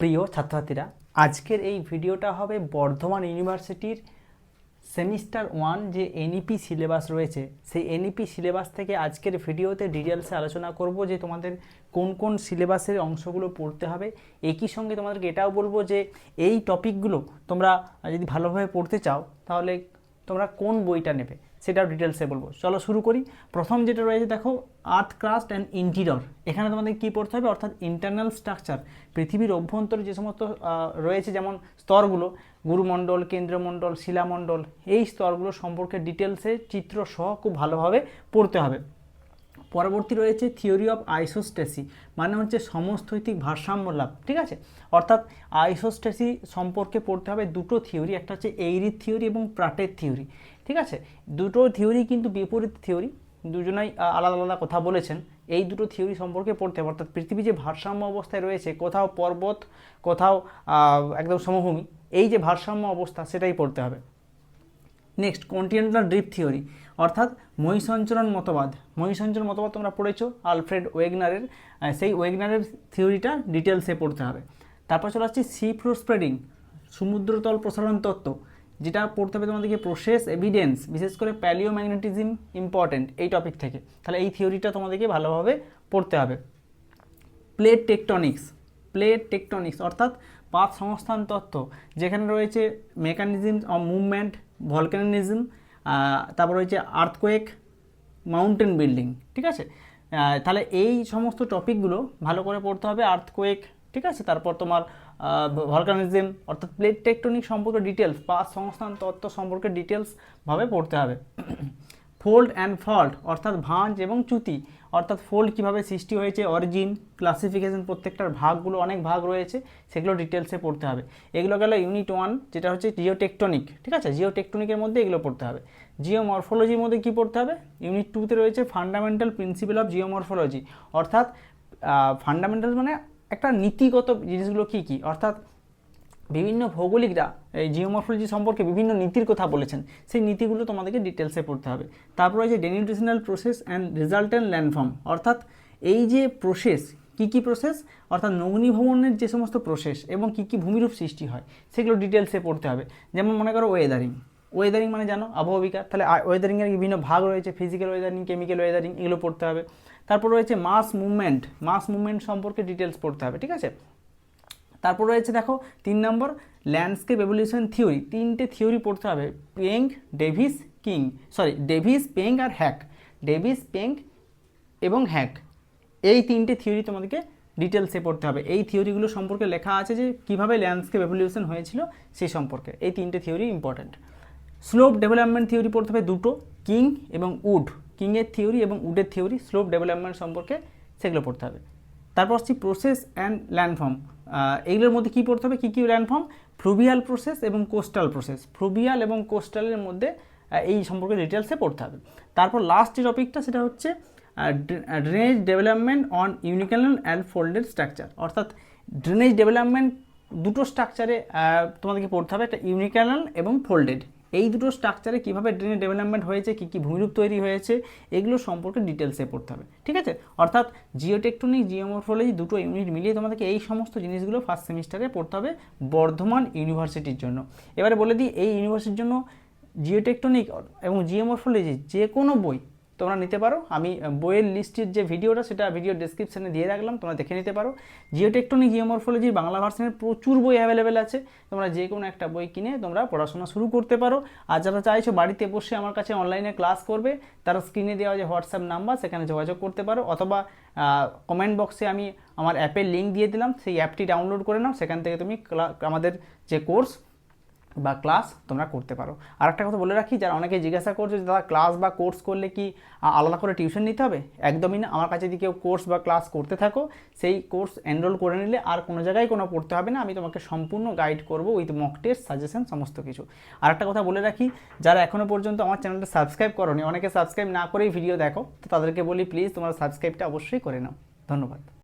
প্রিয় ছাত্রছাত্রীরা, আজকের এই ভিডিওটা হবে বর্ধমান ইউনিভার্সিটির সেমিস্টার 1 যে এনইপি সিলেবাস রয়েছে সেই এনইপি সিলেবাস থেকে আজকের ভিডিওতে ডিটেলসে আলোচনা করব যে তোমাদের কোন কোন সিলেবাসের অংশগুলো পড়তে হবে। একই সঙ্গে তোমাদেরকে এটাও বলবো যে এই টপিকগুলো তোমরা যদি ভালোভাবে পড়তে চাও তাহলে তোমরা কোন বইটা নেবে সেটাও ডিটেলসে বলবো। চলো শুরু করি। প্রথম যেটা রয়েছে দেখো, আর্থ ক্রাস্ট অ্যান্ড ইন্টিরিয়র। এখানে তোমাদের কী পড়তে হবে, অর্থাৎ ইন্টারনাল স্ট্রাকচার, পৃথিবীর অভ্যন্তরে যে সমস্ত রয়েছে যেমন স্তরগুলো, গুরুমণ্ডল, কেন্দ্রমণ্ডল, শিলামণ্ডল, এই স্তরগুলো সম্পর্কে ডিটেলসে চিত্র সহ খুব ভালোভাবে পড়তে হবে। পরবর্তী রয়েছে থিওরি অফ আইসোস্টেসি, মানে হচ্ছে সমস্থৈতিক ভারসাম্য লাভ। ঠিক আছে, অর্থাৎ আইসোস্টেসি সম্পর্কে পড়তে হবে দুটো থিওরি, একটা হচ্ছে এইরির থিওরি এবং প্রাটের থিওরি। ঠিক আছে, দুটো থিওরি কিন্তু বিপরীত থিওরি, দুজনাই আলাদা আলাদা কথা বলেছেন। এই দুটো থিওরি সম্পর্কে পড়তে হবে, অর্থাৎ পৃথিবী যে ভারসাম্য অবস্থায় রয়েছে, কোথাও পর্বত কোথাও একদম সমভূমি, এই যে ভারসাম্য অবস্থা সেটাই পড়তে হবে। নেক্সট কন্টিনেন্টাল ড্রিফট থিওরি, অর্থাৎ মহিসঞ্চরণ মতবাদ। মহিসঞ্চরণ মতবাদ তোমরা পড়েছো আলফ্রেড ওয়েগনারের, সেই ওয়েগনারের থিওরিটা ডিটেলসে পড়তে হবে। তারপর চলে আসছে সি ফ্লোর স্প্রেডিং, সমুদ্রতল প্রসারণ তত্ত্ব, যেটা পড়তে হবে তোমাদেরকে প্রসেস এভিডেন্স, বিশেষ করে প্যালিওম্যাগনেটিজম ইম্পর্টেন্ট এই টপিক থেকে, তাহলে এই থিওরিটা তোমাদেরকে ভালোভাবে পড়তে হবে। প্লেট টেকটনিক্স, প্লেট টেকটনিক্স অর্থাৎ পাত সংস্থান তত্ত্ব, যেখানে রয়েছে মেকানিজম অফ মুভমেন্ট, ভলকানিজম, তারপর রয়েছে আর্থকোয়েক, মাউন্টেন বিল্ডিং। ঠিক আছে, তাহলে এই সমস্ত টপিকগুলো ভালো করে পড়তে হবে। আর্থকোয়েক, ঠিক আছে, তারপর তোমার ভলকানিজম অর্থাৎ প্লেট টেকটনিক সম্পর্কে ডিটেলস, পাত সংস্থান তত্ত্ব সম্পর্কে ডিটেলসভাবে পড়তে হবে। ফোল্ড অ্যান্ড ফল্ট অর্থাৎ ভাঁজ এবং চ্যুতি, অর্থাৎ ফোল্ড কীভাবে সৃষ্টি হয়েছে, অরিজিন, ক্লাসিফিকেশন, প্রত্যেকটার ভাগগুলো অনেক ভাগ রয়েছে, সেগুলো ডিটেলসে পড়তে হবে। এগুলো গেল ইউনিট 1, যেটা হচ্ছে জিওটেকটনিক। ঠিক আছে, জিওটেকটনিকের মধ্যে এগুলো পড়তে হবে। জিওমরফোলজির মধ্যে কী পড়তে হবে, ইউনিট 2তে রয়েছে ফান্ডামেন্টাল প্রিন্সিপাল অফ জিওমরফোলজি, অর্থাৎ ফান্ডামেন্টাল মানে একটা নীতিগত জিনিসগুলো কী কী, অর্থাৎ বিভিন্ন ভৌগোলিকরা এই জিওমরফোলজি সম্পর্কে বিভিন্ন নীতির কথা বলেছেন, সেই নীতিগুলো তোমাদেরকে ডিটেলসে পড়তে হবে। তারপর হচ্ছে ডেনিউট্রিশনাল প্রসেস অ্যান্ড রেজাল্টেন্ট ল্যান্ডফর্ম, অর্থাৎ এই যে প্রসেস, কী প্রসেস, অর্থাৎ নগ্নিভবনের যে সমস্ত প্রসেস এবং কী ভূমিরূপ সৃষ্টি হয় সেগুলো ডিটেলসে পড়তে হবে। যেমন মনে করো ওয়েদারিং, ওয়েদারিং মানে জানো আবহাওয়া বিকার, তাহলে ওয়েদারিংয়ের বিভিন্ন ভাগ রয়েছে, ফিজিক্যাল ওয়েদারিং, কেমিক্যাল ওয়েদারিং, এগুলো পড়তে হবে। তারপর রয়েছে মাস মুভমেন্ট, মাস মুভমেন্ট সম্পর্কে ডিটেলস পড়তে হবে। ঠিক আছে, তারপর রয়েছে দেখো 3 নম্বর ল্যান্ডস্কেপ এভলিউশন থিওরি, 3টে থিওরি পড়তে হবে, পেং, ডেভিস, ডেভিস, পেং আর হ্যাক, ডেভিস, পেং এবং হ্যাক, এই 3টে থিওরি তোমাদেরকে ডিটেলসে পড়তে হবে। এই থিওরিগুলো সম্পর্কে লেখা আছে যে কীভাবে ল্যান্ডস্কেপ এভলিউশন হয়েছিল সেই সম্পর্কে, এই 3টে theory important. Slope development theory পড়তে হবে দুটো, কিং এবং উড, কিংয়ের থিওরি এবং উডের থিওরি, স্লোপ ডেভেলপমেন্ট সম্পর্কে সেগুলো পড়তে হবে। তারপর হচ্ছে প্রসেস অ্যান্ড ল্যান্ডফর্ম, এইগুলোর মধ্যে কী পড়তে হবে, কী ল্যান্ডফর্ম, ফ্লুভিয়াল প্রসেস এবং কোস্টাল প্রসেস, ফ্লুভিয়াল এবং কোস্টালের মধ্যে এই সম্পর্কে ডিটেলসে পড়তে হবে। তারপর লাস্ট যে টপিকটা সেটা হচ্ছে drainage development on uniclinal and folded structure, অর্থাৎ ড্রেনেজ ডেভেলপমেন্ট দুটো স্ট্রাকচারে তোমাদেরকে পড়তে হবে, একটা ইউনিক্যানাল এবং ফোল্ডেড, এই দুটো স্ট্রাকচারে কীভাবে ড্রেনেজ ডেভেলপমেন্ট হয়েছে, কী ভূমিরূপ তৈরি হয়েছে, এগুলো সম্পর্কে ডিটেলসে পড়তে হবে। ঠিক আছে, অর্থাৎ জিওটেকটনিক, জিওমরফোলজি দুটো ইউনিট মিলিয়ে তোমাদেরকে এই সমস্ত জিনিসগুলো ফার্স্ট সেমিস্টারে পড়তে হবে বর্ধমান ইউনিভার্সিটির জন্য। এবারে বলে দিই, এই ইউনিভার্সিটির জন্য জিওটেকটনিক এবং জিওমরফোলজি যে কোনো বই তোমরা নিতে পারো। আমি বইয়ের লিস্টের যে ভিডিওটা সেটা ভিডিও ডেসক্রিপশানে দিয়ে রাখলাম, তোমরা দেখে নিতে পারো। জিওটেকটনিক, জিওমরফোলজির বাংলা ভার্সনের প্রচুর বই অ্যাভেলেবেল আছে, তোমরা যে কোনো একটা বই কিনে তোমরা পড়াশোনা শুরু করতে পারো। আর যারা চাইছো বাড়িতে বসে আমার কাছে অনলাইনে ক্লাস করবে, তারা স্ক্রিনে দেওয়া যে হোয়াটসঅ্যাপ নাম্বার সেখানে যোগাযোগ করতে পারো, অথবা কমেন্ট বক্সে আমি আমার অ্যাপের লিঙ্ক দিয়ে দিলাম, সেই অ্যাপটি ডাউনলোড করে নাও, সেখান থেকে তুমি আমাদের যে কোর্স বা ক্লাস তোমরা করতে পারো। আর একটা কথা বলে রাখি, যারা অনেকে জিজ্ঞাসা করছো যে দাদা ক্লাস বা কোর্স করলে কি আলাদা করে টিউশন নিতে হবে, একদমই না। আমার কাছে যদি কেউ কোর্স বা ক্লাস করতে থাকো, সেই কোর্স এনরোল করে নিলে আর কোনো জায়গায় কোনো পড়তে হবে না, আমি তোমাকে সম্পূর্ণ গাইড করবো উইথ মক টেস্ট, সাজেশন, সমস্ত কিছু। আর একটা কথা বলে রাখি, যারা এখনও পর্যন্ত আমার চ্যানেলটা সাবস্ক্রাইব করোনি, অনেকে সাবস্ক্রাইব না করেই ভিডিও দেখো, তো তাদেরকে বলি প্লিজ তোমরা সাবস্ক্রাইবটা অবশ্যই করে নাও। ধন্যবাদ।